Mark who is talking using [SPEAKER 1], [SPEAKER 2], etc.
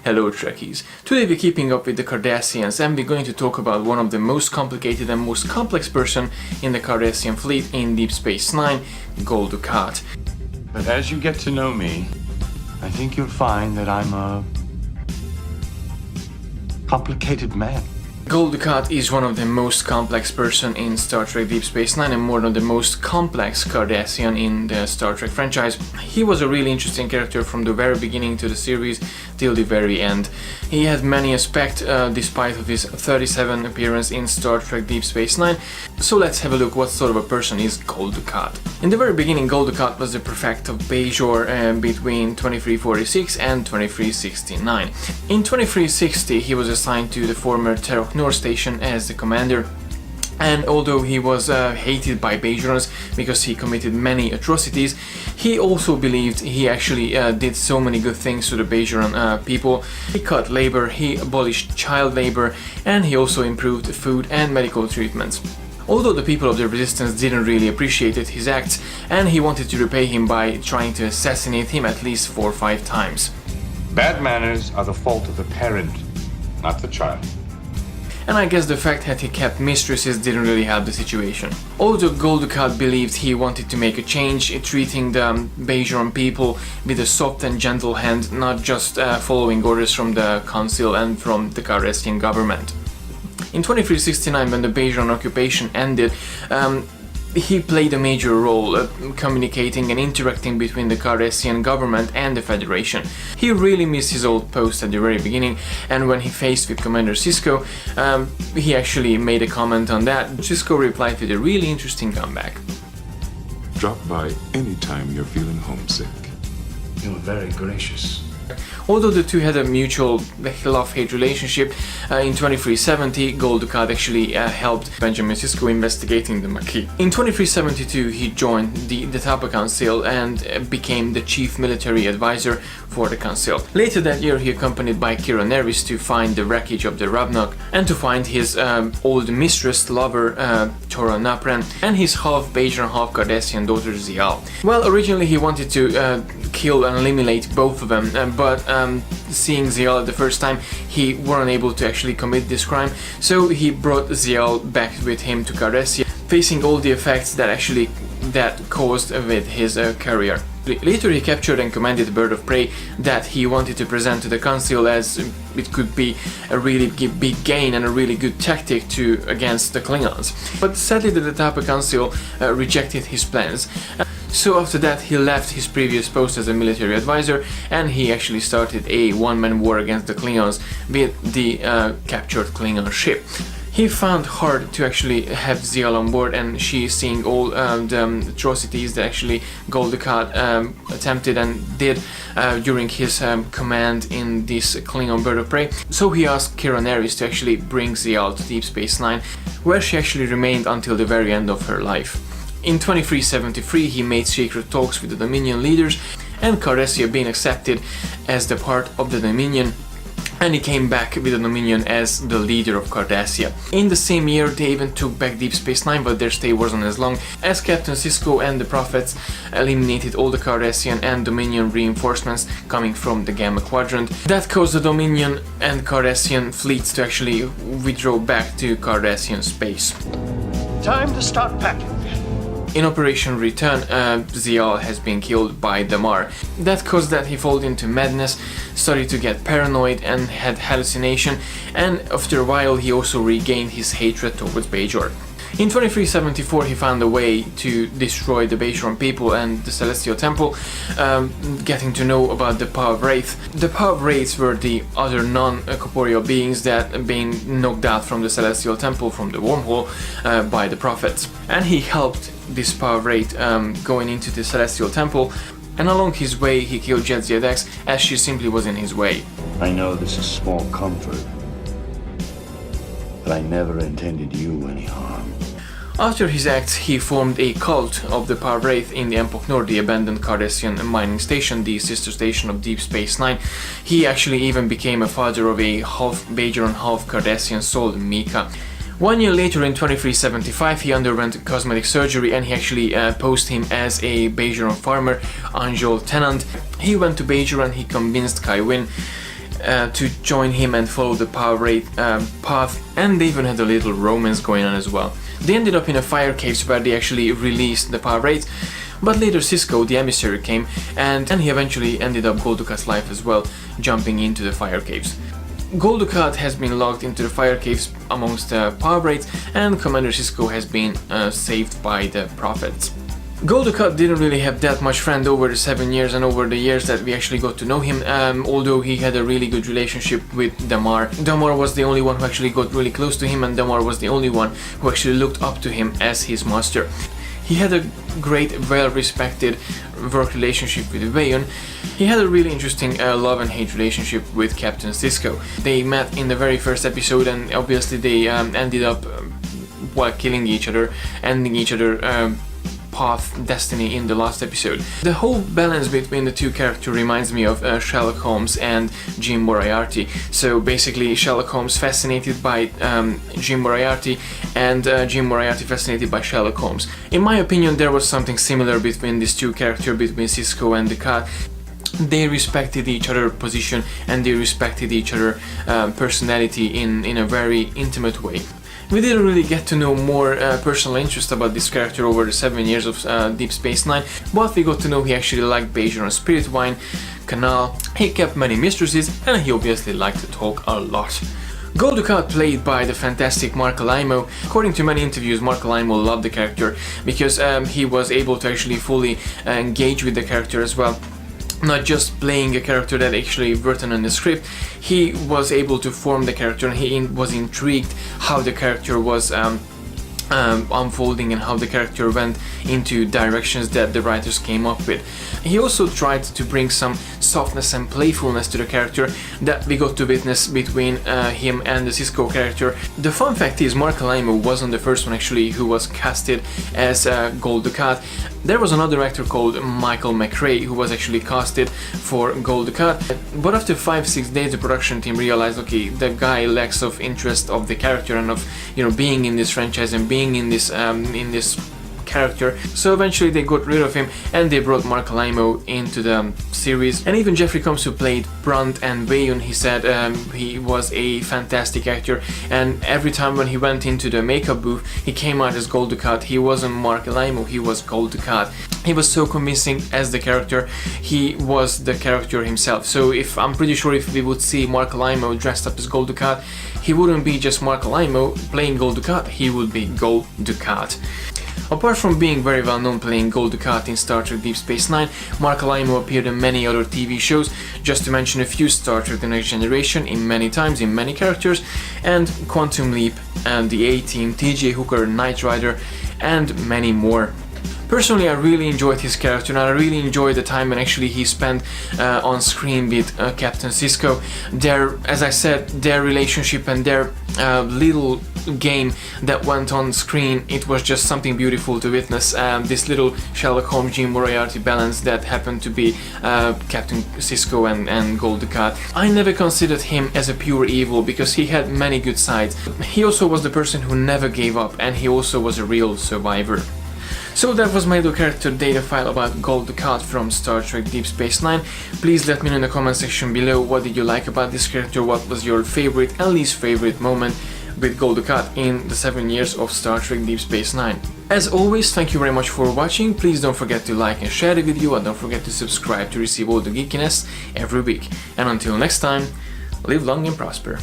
[SPEAKER 1] Hello Trekkies! Today we're keeping up with the Cardassians and we're going to talk about one of the most complicated and most complex person in the Cardassian fleet in Deep Space Nine, Gul Dukat.
[SPEAKER 2] But as you get to know me, I think you'll find that I'm a complicated man.
[SPEAKER 1] Gul Dukat is one of the most complex person in Star Trek Deep Space Nine and one of the most complex Cardassian in the Star Trek franchise. He was a really interesting character from the very beginning to the series till the very end. He had many aspects despite of his 37 appearance in Star Trek Deep Space Nine. So let's have a look what sort of a person is Gul Dukat. In the very beginning, Gul Dukat was the prefect of Bajoran between 2346 and 2369. In 2360 he was assigned to the former TREKKERPRISE station as the commander, and although he was hated by Bajorans because he committed many atrocities, he also believed he actually did so many good things to the Bajoran people. He cut labor, he abolished child labor, and he also improved food and medical treatments. Although the people of the Resistance didn't really appreciate his acts, and he wanted to repay him by trying to assassinate him at least 4 or 5 times.
[SPEAKER 2] Bad manners are the fault of the parent, not the child.
[SPEAKER 1] And I guess the fact that he kept mistresses didn't really help the situation. Although Gul Dukat believed he wanted to make a change, treating the Bajoran people with a soft and gentle hand, not just following orders from the Council and from the Cardassian government. In 2369, when the Bajoran occupation ended, he played a major role communicating and interacting between the Cardassian government and the Federation. He really missed his old post at the very beginning, and when he faced with Commander Sisko, he actually made a comment on that. Sisko replied with a really interesting comeback.
[SPEAKER 3] Drop by anytime you're feeling homesick.
[SPEAKER 2] You're very gracious.
[SPEAKER 1] Although the two had a mutual love-hate relationship, in 2370 Gul Dukat actually helped Benjamin Sisko investigating the Maquis. In 2372 he joined the Datafile Council and became the chief military advisor for the council. Later that year he accompanied by Kira Nerys to find the wreckage of the Ravnok and to find his old mistress, lover, Tora Napran, and his half Bajoran, half Cardassian daughter Ziyal. Well, originally he wanted to kill and eliminate both of them, but seeing Ziyal the first time, he weren't able to actually commit this crime, so he brought Ziyal back with him to Cardassia, facing all the effects that caused with his career. Later he captured and commanded a bird of prey that he wanted to present to the council as it could be a really big gain and a really good tactic against the Klingons. But sadly the Datafile Council rejected his plans. So after that he left his previous post as a military advisor and he actually started a one-man war against the Klingons with the captured Klingon ship. He found hard to actually have Ziyal on board, and she, seeing all the atrocities that actually Gul Dukat attempted and did during his command in this Klingon bird of prey. So he asked Kira Nerys to actually bring Ziyal to Deep Space Nine, where she actually remained until the very end of her life. In 2373 he made secret talks with the Dominion leaders, and Cardassia being accepted as the part of the Dominion, and he came back with the Dominion as the leader of Cardassia. In the same year they even took back Deep Space Nine, but their stay wasn't as long, as Captain Sisko and the Prophets eliminated all the Cardassian and Dominion reinforcements coming from the Gamma Quadrant. That caused the Dominion and Cardassian fleets to actually withdraw back to Cardassian space.
[SPEAKER 2] Time to start packing.
[SPEAKER 1] In Operation Return, Ziyal has been killed by Damar. That caused that he fell into madness, started to get paranoid and had hallucination, and after a while he also regained his hatred towards Bajor. In 2374 he found a way to destroy the Bajoran people and the Celestial Temple, getting to know about the Power of Wraith. The Power of Wraiths were the other non-corporeal beings that had been knocked out from the Celestial Temple from the wormhole by the Prophets. And he helped this Power of Wraith going into the Celestial Temple, and along his way he killed Jadzia Dax as she simply was in his way.
[SPEAKER 4] I know this is small comfort, but I never intended you any harm.
[SPEAKER 1] After his acts, he formed a cult of the Power Wraith in the Empok Nor, the abandoned Cardassian mining station, the sister station of Deep Space Nine. He actually even became a father of a half Bajoran, half Cardassian soul, Mika. 1 year later, in 2375, he underwent cosmetic surgery and he actually posed him as a Bajoran farmer, Anjol Tenant. He went to Bajoran, he convinced Kai Wynn to join him and follow the power rate path, and they even had a little romance going on as well. They ended up in a fire caves where they actually released the power rate, but later Cisco, the emissary, came, and he eventually ended up Gul Dukat's life as well, jumping into the fire caves. Gul Dukat has been locked into the fire caves amongst the power rates, and Commander Cisco has been saved by the prophets. Gul Dukat didn't really have that much friend over the 7 years and over the years that we actually got to know him, although he had a really good relationship with Damar. Damar was the only one who actually got really close to him, and Damar was the only one who actually looked up to him as his master. He had a great, well-respected work relationship with Villan. He had a really interesting love and hate relationship with Captain Cisco. They met in the very first episode, and obviously they ended up while killing each other, ending each other path, destiny in the last episode. The whole balance between the two characters reminds me of Sherlock Holmes and Jim Moriarty. So basically Sherlock Holmes fascinated by Jim Moriarty, and Jim Moriarty fascinated by Sherlock Holmes. In my opinion, there was something similar between these two characters, between Cisco and Dukat. They respected each other's position, and they respected each other's personality in a very intimate way. We didn't really get to know more personal interest about this character over the 7 years of Deep Space Nine, but we got to know he actually liked Bajoran spirit wine, canal, he kept many mistresses, and he obviously liked to talk a lot. Gul Dukat, played by the fantastic Mark Alaimo. According to many interviews, Mark Alaimo loved the character because he was able to actually fully engage with the character as well. Not just playing a character that actually written in the script, he was able to form the character, and he was intrigued how the character was unfolding and how the character went into directions that the writers came up with. He also tried to bring some softness and playfulness to the character that we got to witness between him and the Cisco character. The fun fact is, Mark Alaimo wasn't the first one actually who was casted as Gul Dukat. There was another actor called Michael McRae who was actually casted for Gul Dukat, but after 5-6 days the production team realized, okay, the guy lacks of interest of the character and of, you know, being in this franchise and being in this character. So eventually they got rid of him and they brought Mark Alaimo into the series. And even Jeffrey Combs, who played Brunt and Villan, he said he was a fantastic actor, and every time when he went into the makeup booth he came out as Gul Dukat. He wasn't Mark Alaimo, he was Gul Dukat. He was so convincing as the character, he was the character himself. So I'm pretty sure if we would see Mark Alaimo dressed up as Gul Dukat, he wouldn't be just Mark Alaimo playing Gul Dukat, he would be Gul Dukat. Apart from being very well known playing Gul Dukat in Star Trek Deep Space Nine, Mark Alaimo appeared in many other TV shows, just to mention a few: Star Trek The Next Generation in many times, in many characters, and Quantum Leap, and The A-Team, TJ Hooker, Knight Rider, and many more. Personally, I really enjoyed his character, and I really enjoyed the time when actually he spent on screen with Captain Cisco. As I said, their relationship and their little game that went on screen, it was just something beautiful to witness. This little Sherlock Holmes Jim Moriarty balance that happened to be Captain Cisco and Gul Dukat. I never considered him as a pure evil because he had many good sides. He also was the person who never gave up, and he also was a real survivor. So that was my little character data file about Gul Dukat from Star Trek Deep Space Nine. Please let me know in the comment section below what did you like about this character, what was your favorite and least favorite moment with Gul Dukat in the 7 years of Star Trek Deep Space Nine. As always, thank you very much for watching. Please don't forget to like and share the video, and don't forget to subscribe to receive all the geekiness every week. And until next time, live long and prosper.